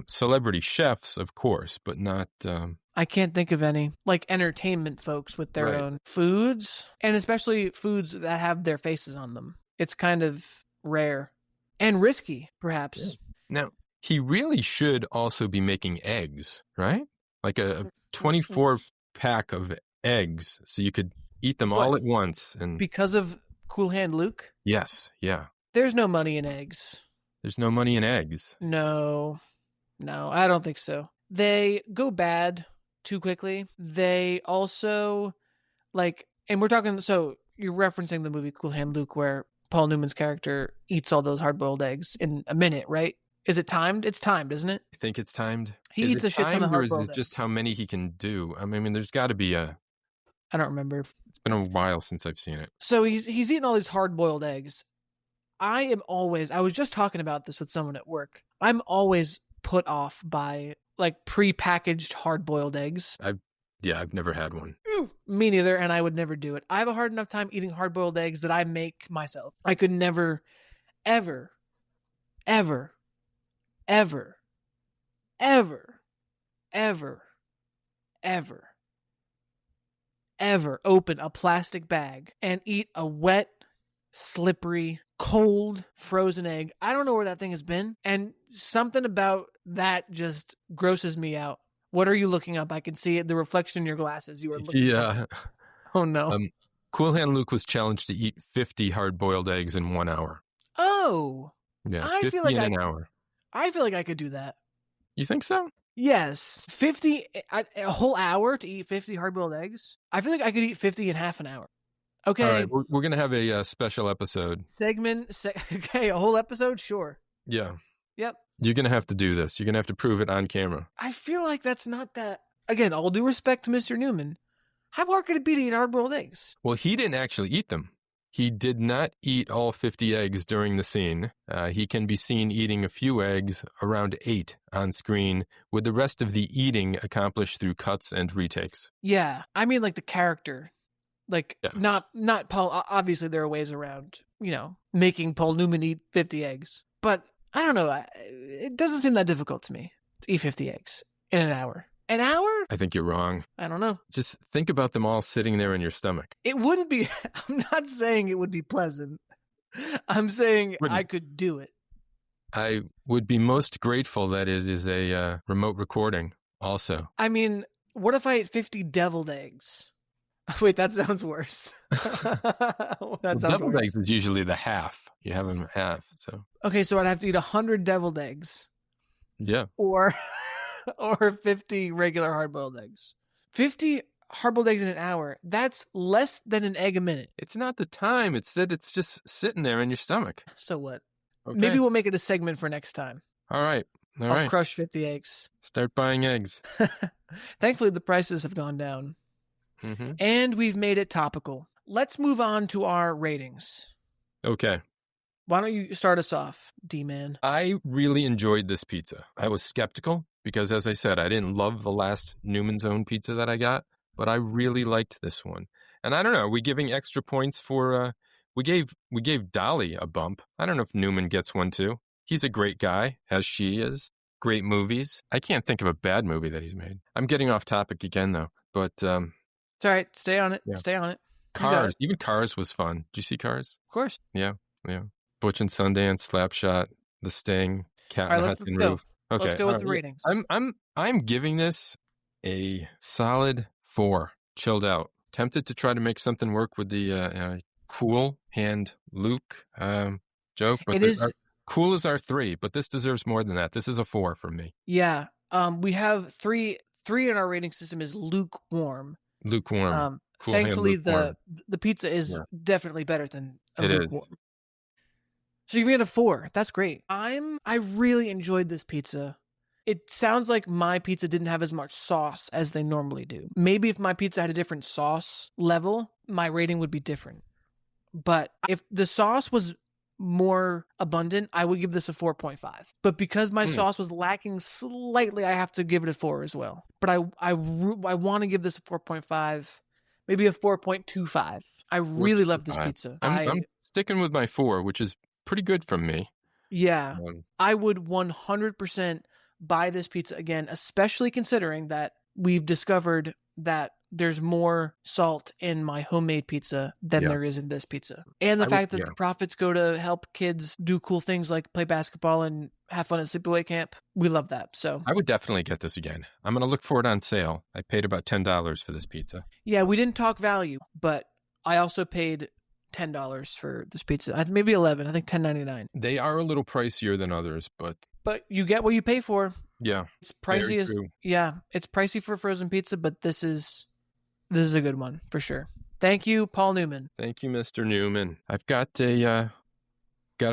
Celebrity chefs, of course, but not... I can't think of any. Like entertainment folks with their own foods, and especially foods that have their faces on them. It's kind of rare. And risky, perhaps. Yeah. Now, he really should also be making eggs, right? Like a 24-pack of eggs, so you could eat them all at once. And because of Cool Hand Luke? Yes, yeah. There's no money in eggs. There's no money in eggs. No, I don't think so. They go bad too quickly. They also, and we're talking, so you're referencing the movie Cool Hand Luke, where Paul Newman's character eats all those hard-boiled eggs in a minute, right? Is it timed? It's timed, isn't it? I think it's timed. He eats a shit ton of hard-boiled eggs. Or is it just how many he can do? I mean, there's got to be I don't remember. It's been a while since I've seen it. So he's eating all these hard-boiled eggs. I was just talking about this with someone at work. I'm always put off by pre-packaged hard-boiled eggs. I've never had one. Me neither, and I would never do it. I have a hard enough time eating hard-boiled eggs that I make myself. I could never, ever, ever, ever, ever, ever, ever, ever open a plastic bag and eat a wet, slippery, cold, frozen egg. I don't know where that thing has been, and something about that just grosses me out. What are you looking up? I can see it, the reflection in your glasses. You are looking something. Oh, no. Cool Hand Luke was challenged to eat 50 hard-boiled eggs in 1 hour. Oh. Yeah, 50 in an hour. I feel like I could do that. You think so? Yes. 50, a whole hour to eat 50 hard-boiled eggs? I feel like I could eat 50 in half an hour. Okay. All right, we're going to have a special episode. Okay, a whole episode? Sure. Yeah. Yep. You're going to have to do this. You're going to have to prove it on camera. I feel like that's not that... Again, all due respect to Mr. Newman, how hard could it be to eat hard-boiled eggs? Well, he didn't actually eat them. He did not eat all 50 eggs during the scene. He can be seen eating a few eggs, around 8 on screen, with the rest of the eating accomplished through cuts and retakes. Yeah. I mean, the character. Not Paul. Obviously, there are ways around, making Paul Newman eat 50 eggs. But I don't know. It doesn't seem that difficult to me to eat 50 eggs in an hour. An hour? I think you're wrong. I don't know. Just think about them all sitting there in your stomach. It wouldn't be. I'm not saying it would be pleasant. I'm saying I could do it. I would be most grateful that it is a remote recording also. I mean, what if I ate 50 deviled eggs? Wait, that sounds worse. Deviled eggs is usually the half. You have them half, so. Okay, so I'd have to eat 100 deviled eggs. Yeah. Or 50 regular hard-boiled eggs. 50 hard-boiled eggs in an hour. That's less than an egg a minute. It's not the time. It's that it's just sitting there in your stomach. So what? Okay. Maybe we'll make it a segment for next time. All right. I'll crush 50 eggs. Start buying eggs. Thankfully, the prices have gone down. Mm-hmm. And we've made it topical. Let's move on to our ratings. Okay. Why don't you start us off, D-Man? I really enjoyed this pizza. I was skeptical because, as I said, I didn't love the last Newman's Own pizza that I got, but I really liked this one. And I don't know, are we giving extra points for, we gave Dolly a bump. I don't know if Newman gets one too. He's a great guy, as she is. Great movies. I can't think of a bad movie that he's made. I'm getting off topic again though, but it's all right. Stay on it. Yeah. Stay on it. Cars, even Cars was fun. Did you see Cars? Of course. Yeah. Butch and Sundance, Slapshot, The Sting, Cat all on right, the Hudson let's Roof. Go. Okay, let's go with the ratings. I'm giving this a solid 4. Chilled out. Tempted to try to make something work with the cool hand Luke joke, but cool is our 3, but this deserves more than that. This is a 4 from me. Yeah. We have 3 in our rating system is lukewarm. Lukewarm. Cool thankfully, the pizza is definitely better than a lukewarm. Is. So you give it a 4. That's great. I really enjoyed this pizza. It sounds like my pizza didn't have as much sauce as they normally do. Maybe if my pizza had a different sauce level, my rating would be different. But if the sauce was more abundant, I would give this a 4.5. But because my sauce was lacking slightly, I have to give it a 4 as well. But I want to give this a 4.5, maybe a 4.25. I really love this pizza. I'm sticking with my 4, which is pretty good from me. Yeah. I would 100% buy this pizza again, especially considering that we've discovered that there's more salt in my homemade pizza than there is in this pizza. And the fact that the profits go to help kids do cool things like play basketball and have fun at sleepaway camp. We love that. So I would definitely get this again. I'm going to look for it on sale. I paid about $10 for this pizza. Yeah, we didn't talk value, but I also paid $10 for this pizza. Maybe $11. I think $10.99. They are a little pricier than others, but you get what you pay for. Yeah. It's pricey it's pricey for frozen pizza, but this is a good one for sure. Thank you, Paul Newman. Thank you, Mr. Newman. I've got a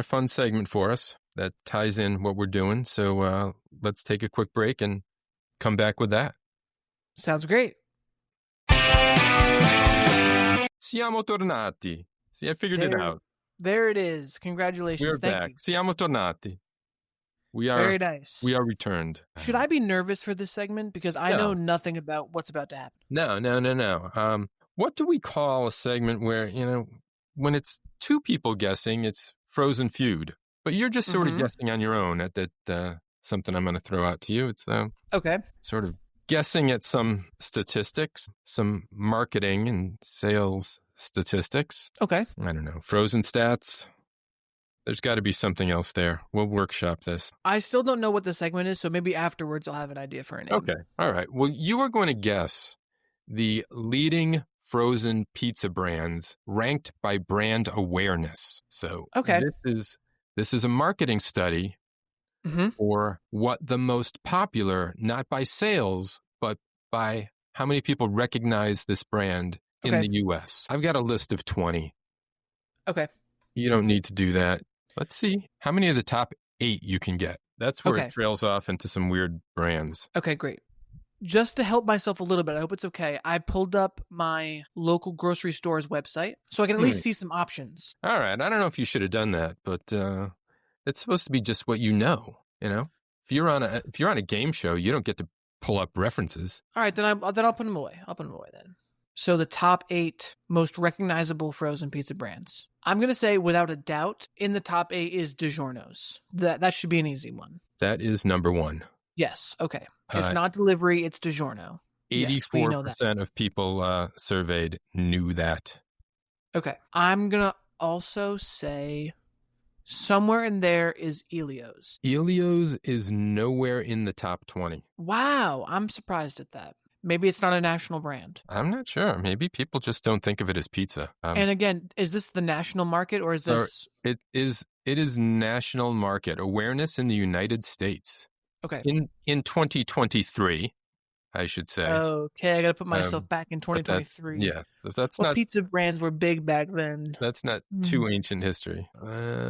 fun segment for us that ties in what we're doing. So let's take a quick break and come back with that. Sounds great. Siamo tornati. See, I figured it out. There it is. Congratulations. We're back. Siamo tornati. We are very nice. We are returned. Should I be nervous for this segment? Because I know nothing about what's about to happen. No. What do we call a segment where, when it's 2 people guessing, it's Frozen Feud, but you're just sort of guessing on your own at that something I'm going to throw out to you. It's okay. Sort of guessing at some statistics, some marketing and sales statistics. Okay. I don't know. Frozen stats. There's got to be something else there. We'll workshop this. I still don't know what the segment is, so maybe afterwards I'll have an idea for a name. Okay. All right. Well, you are going to guess the leading frozen pizza brands ranked by brand awareness. So this is a marketing study for what the most popular, not by sales, but by how many people recognize this brand in the U.S. I've got a list of 20. Okay. You don't need to do that. Let's see how many of the top 8 you can get. That's where it trails off into some weird brands. Okay, great. Just to help myself a little bit, I hope it's okay. I pulled up my local grocery store's website so I can at least see some options. All right. I don't know if you should have done that, but it's supposed to be just what you know. If you're on a game show, you don't get to pull up references. All right, then I'll put them away. I'll put them away then. So the top 8 most recognizable frozen pizza brands. I'm going to say without a doubt in the top 8 is DiGiorno's. That should be an easy one. That is number 1. Yes. Okay. It's not delivery. It's DiGiorno. 84% of people surveyed knew that. Okay. I'm going to also say somewhere in there is Elio's. Elio's is nowhere in the top 20. Wow. I'm surprised at that. Maybe it's not a national brand. I'm not sure. Maybe people just don't think of it as pizza. And again, is this the national market or is this... It is national market awareness in the United States. Okay. In 2023, I should say. Okay, I got to put myself back in 2023. That's not... pizza brands were big back then. That's not too ancient history.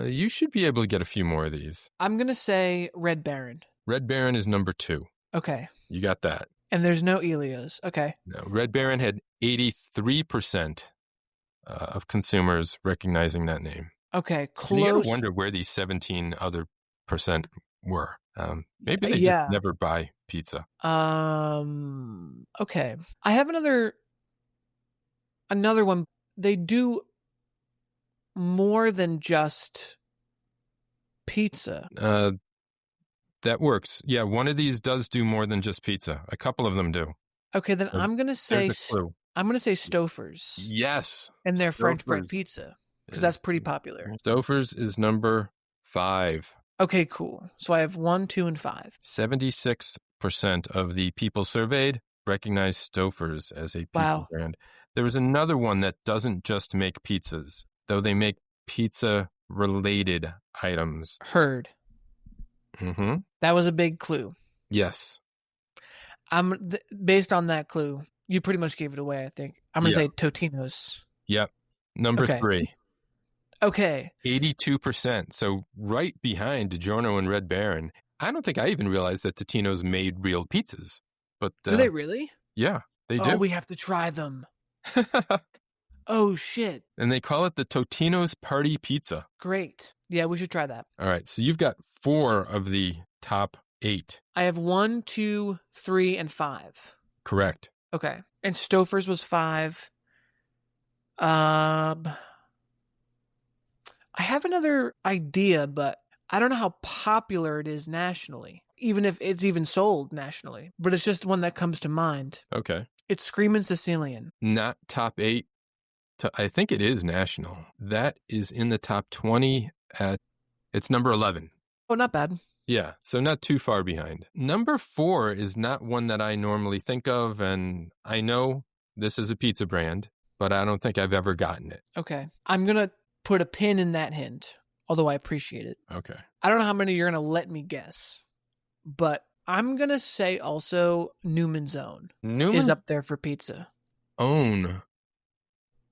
You should be able to get a few more of these. I'm going to say Red Baron. Red Baron is number 2. Okay. You got that. And there's no Elio's. Okay. No, Red Baron had 83% of consumers recognizing that name. Okay, close. You ever wonder where these 17 other % were? Maybe they just never buy pizza. Okay. I have another one. They do more than just pizza. That works. Yeah, one of these does do more than just pizza. A couple of them do. Okay, then I'm gonna say Stouffer's. Yes, and their French bread pizza, because that's pretty popular. Stouffer's is number 5. Okay, cool. So I have 1, 2, and 5. 76% of the people surveyed recognize Stouffer's as a pizza brand. There was another one that doesn't just make pizzas, though they make pizza-related items. Heard. Mm-hmm. That was a big clue. Yes. Based on that clue, you pretty much gave it away, I think. I'm going to say Totino's. Yep. Number 3. Okay. 82%. So right behind DiGiorno and Red Baron. I don't think I even realized that Totino's made real pizzas. But do they really? Yeah, they do. Oh, we have to try them. Oh, shit. And they call it the Totino's Party Pizza. Great. Yeah, we should try that. All right. So you've got 4 of the top 8. I have 1, 2, 3, and 5. Correct. Okay. And Stouffer's was 5. I have another idea, but I don't know how popular it is nationally, even if it's even sold nationally. But it's just one that comes to mind. Okay. It's Screamin' Sicilian. Not top 8. I think it is national. That is in the top 20 it's number 11. Oh, not bad. Yeah, so not too far behind. Number 4 is not one that I normally think of, and I know this is a pizza brand, but I don't think I've ever gotten it. Okay. I'm going to put a pin in that hint, although I appreciate it. Okay. I don't know how many you're going to let me guess, but I'm going to say also Newman's Own is up there for pizza. Own,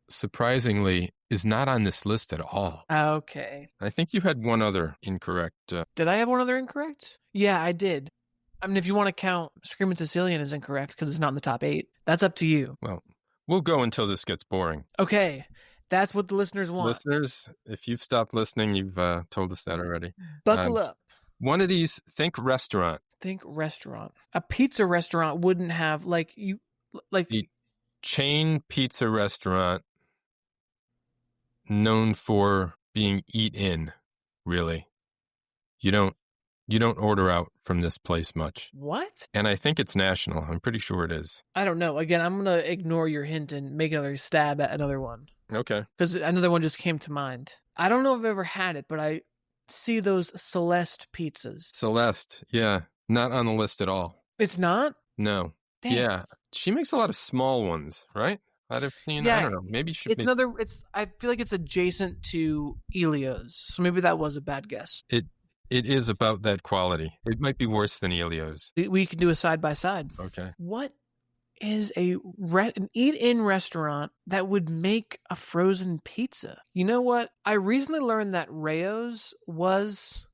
surprisingly, is not on this list at all. Okay. I think you had one other incorrect. Did I have one other incorrect? Yeah, I did. I mean, if you want to count Screamin' Sicilian as incorrect because it's not in the top 8, that's up to you. Well, we'll go until this gets boring. Okay. That's what the listeners want. Listeners, if you've stopped listening, you've told us that already. Buckle up. One of these, think restaurant. Think restaurant. A pizza restaurant wouldn't have the chain pizza restaurant known for being eat-in, really. You don't order out from this place much. What? And I think it's national. I'm pretty sure it is. I don't know. Again, I'm going to ignore your hint and make another stab at another one. Okay. Because another one just came to mind. I don't know if I've ever had it, but I see those Celeste pizzas. Celeste, yeah. Not on the list at all. It's not? No. Damn. Yeah. She makes a lot of small ones, right? I'd have seen, I don't know. Maybe she I feel like it's adjacent to Elio's. So maybe that was a bad guess. It is about that quality. It might be worse than Elio's. We can do a side by side. Okay. What is an eat-in restaurant that would make a frozen pizza? You know what? I recently learned that Rayo's was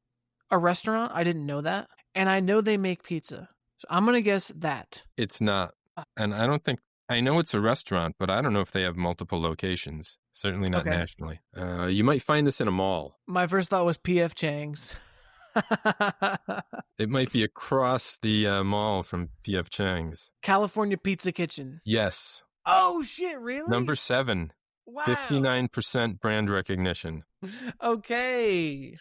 a restaurant. I didn't know that. And I know they make pizza. So I'm going to guess that. It's not. And I know it's a restaurant, but I don't know if they have multiple locations. Certainly not nationally. You might find this in a mall. My first thought was P.F. Chang's. It might be across the mall from P.F. Chang's. California Pizza Kitchen. Yes. Oh, shit, really? Number 7. Wow. 59% brand recognition. Okay.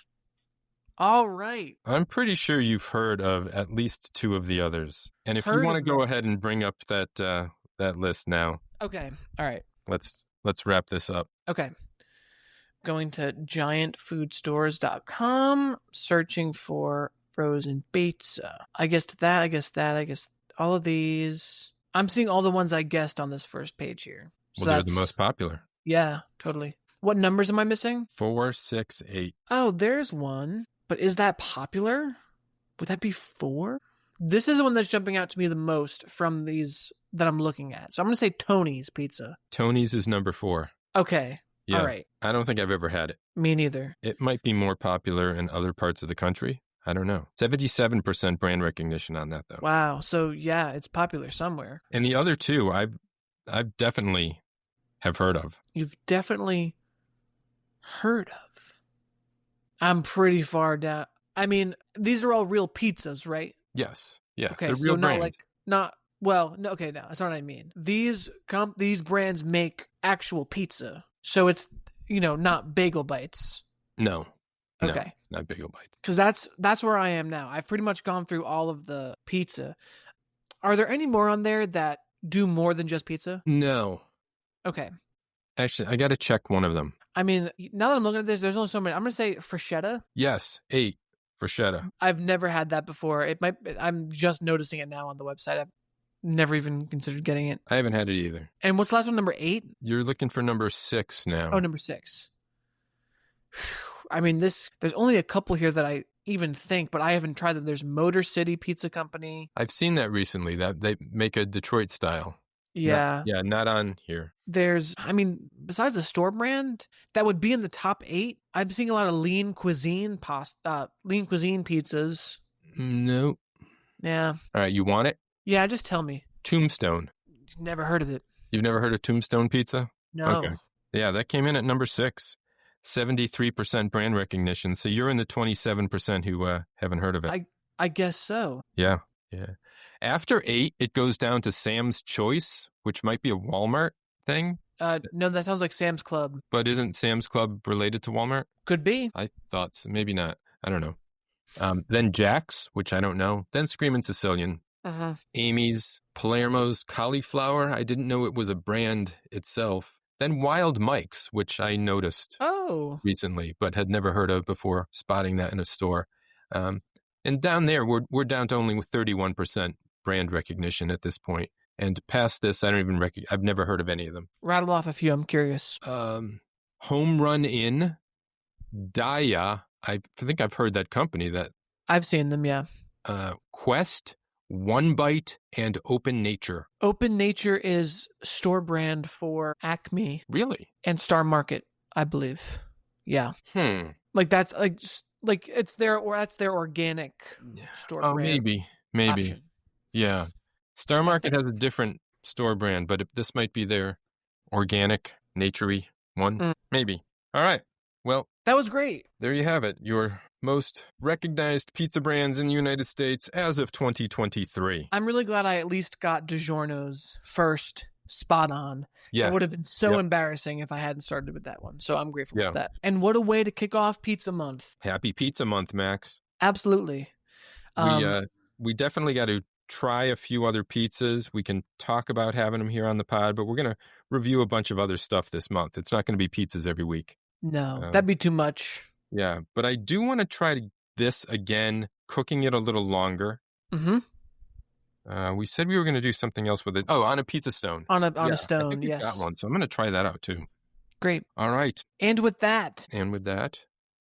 All right. I'm pretty sure you've heard of at least 2 of the others. And if you want to go ahead and bring up that list now. Okay. All right. Let's wrap this up. Okay. Going to giantfoodstores.com, searching for frozen pizza. I guessed that. I guess all of these. I'm seeing all the ones I guessed on this first page here. So they're the most popular. Yeah, totally. What numbers am I missing? 4, 6, 8. Oh, there's one. But is that popular? Would that be 4? This is the one that's jumping out to me the most from these that I'm looking at. So I'm going to say Tony's Pizza. Tony's is number 4. Okay. Yeah. All right. I don't think I've ever had it. Me neither. It might be more popular in other parts of the country. I don't know. 77% brand recognition on that, though. Wow. So, yeah, it's popular somewhere. And the other 2, I've definitely have heard of. You've definitely heard of. I'm pretty far down. I mean, these are all real pizzas, right? Yes. Yeah. Okay, they're so real not brands. like not Well, no, okay, no, that's not what I mean. These brands make actual pizza, so it's not bagel bites. No. Okay, no, it's not bagel bites. Because that's where I am now. I've pretty much gone through all of the pizza. Are there any more on there that do more than just pizza? No. Okay. Actually, I got to check one of them. I mean, now that I'm looking at this, there's only so many. I'm going to say Freshetta. Yes, 8 Freshetta. I've never had that before. I'm just noticing it now on the website. I've never even considered getting it. I haven't had it either. And what's the last one, number 8? You're looking for number 6 now. Oh, number 6. I mean, there's only a couple here that I even think, but I haven't tried them. There's Motor City Pizza Company. I've seen that recently, that they make a Detroit style. Yeah. Not on here. There's, besides the store brand, that would be in the top 8. I'm seeing a lot of lean cuisine pizzas. Nope. Yeah. All right, you want it? Yeah, just tell me. Tombstone. Never heard of it. You've never heard of Tombstone Pizza? No. Okay. Yeah, that came in at number 6. 73% brand recognition. So you're in the 27% who haven't heard of it. I guess so. Yeah. After 8, it goes down to Sam's Choice, which might be a Walmart thing. No, that sounds like Sam's Club. But isn't Sam's Club related to Walmart? Could be. I thought so. Maybe not. I don't know. Then Jack's, which I don't know. Then Screamin' Sicilian. Uh-huh. Amy's, Palermo's Cauliflower. I didn't know it was a brand itself. Then Wild Mike's, which I noticed recently, but had never heard of before spotting that in a store. And down there, we're down to only 31% brand recognition at this point. And past this, I don't even I've never heard of any of them. Rattle off a few. I'm curious. Home Run Inn, Daya. I think I've heard that company. That I've seen them. Yeah. Quest, One Bite, and Open Nature. Open Nature is store brand for Acme. Really? And Star Market, I believe. Yeah. Like that's like it's their organic store brand. Maybe. Option. Yeah. Star Market has a different store brand, but this might be their organic, naturey one. Maybe. All right. Well, that was great. There you have it. Your most recognized pizza brands in the United States as of 2023. I'm really glad I at least got DiGiorno's first spot on. Yes. It would have been so embarrassing if I hadn't started with that one. So I'm grateful for that. And what a way to kick off Pizza Month. Happy Pizza Month, Max. Absolutely. We definitely got to try a few other pizzas. We can talk about having them here on the pod, but we're going to review a bunch of other stuff this month. It's not going to be pizzas every week. No, that'd be too much. Yeah, but I do want to try this again, cooking it a little longer. Mm-hmm. We said we were going to do something else with it. Oh, on a pizza stone. On a stone, I think we got one, so I'm going to try that out too. Great. All right. And with that,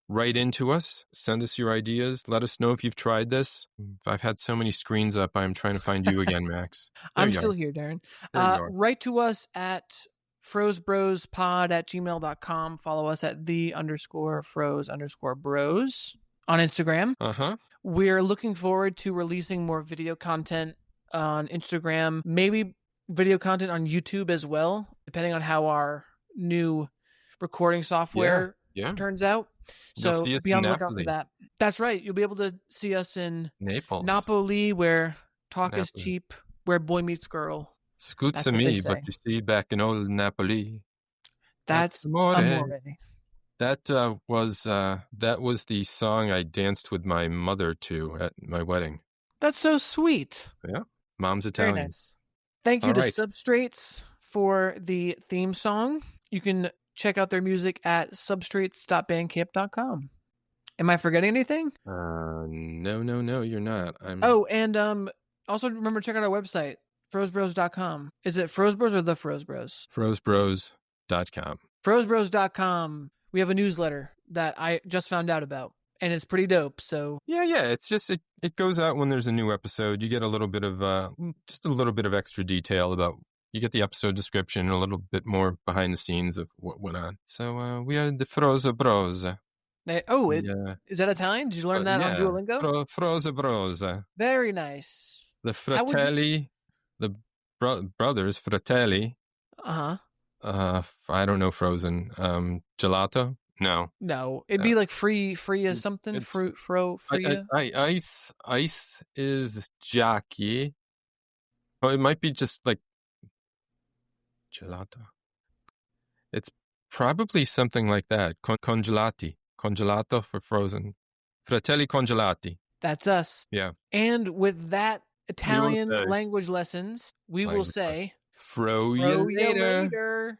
write into us. Send us your ideas. Let us know if you've tried this. I've had so many screens up. I'm trying to find you again, Max. I'm still here, Darren. Write to us at frozebrospod@gmail.com. Follow us at _froze_bros on Instagram. We're looking forward to releasing more video content on Instagram, maybe video content on YouTube as well, depending on how our new recording software turns out. So be on the lookout for that. That's right. You'll be able to see us in Napoli, where talk is cheap, where boy meets girl. Scoots me, but you see, back in old Napoli. That's amore. That was the song I danced with my mother to at my wedding. That's so sweet. Yeah, Mom's Italian. Very nice. Thank you to Substrates for the theme song. You can check out their music at substrates.bandcamp.com. Am I forgetting anything? No, you're not. And also remember to check out our website, frozebros.com. Is it Frozebros or the Frozebros? Frozebros.com. Frozebros.com. We have a newsletter that I just found out about, and it's pretty dope. So yeah. It's just it goes out when there's a new episode. You get a little bit of just a little bit of extra detail about. You get the episode description and a little bit more behind the scenes of what went on. So we are the Frozebros. Is that Italian? Did you learn that on Duolingo? Frozebros. Very nice. The Fratelli. The brothers, Fratelli. I don't know, frozen. Gelato? No. It'd be like free as something. Free. Ice is Jackie. Oh, it might be just like gelato. It's probably something like that. Congelati. Congelato for frozen. Fratelli congelati. That's us. Yeah. And with that Italian language lessons, we will say, fro you later.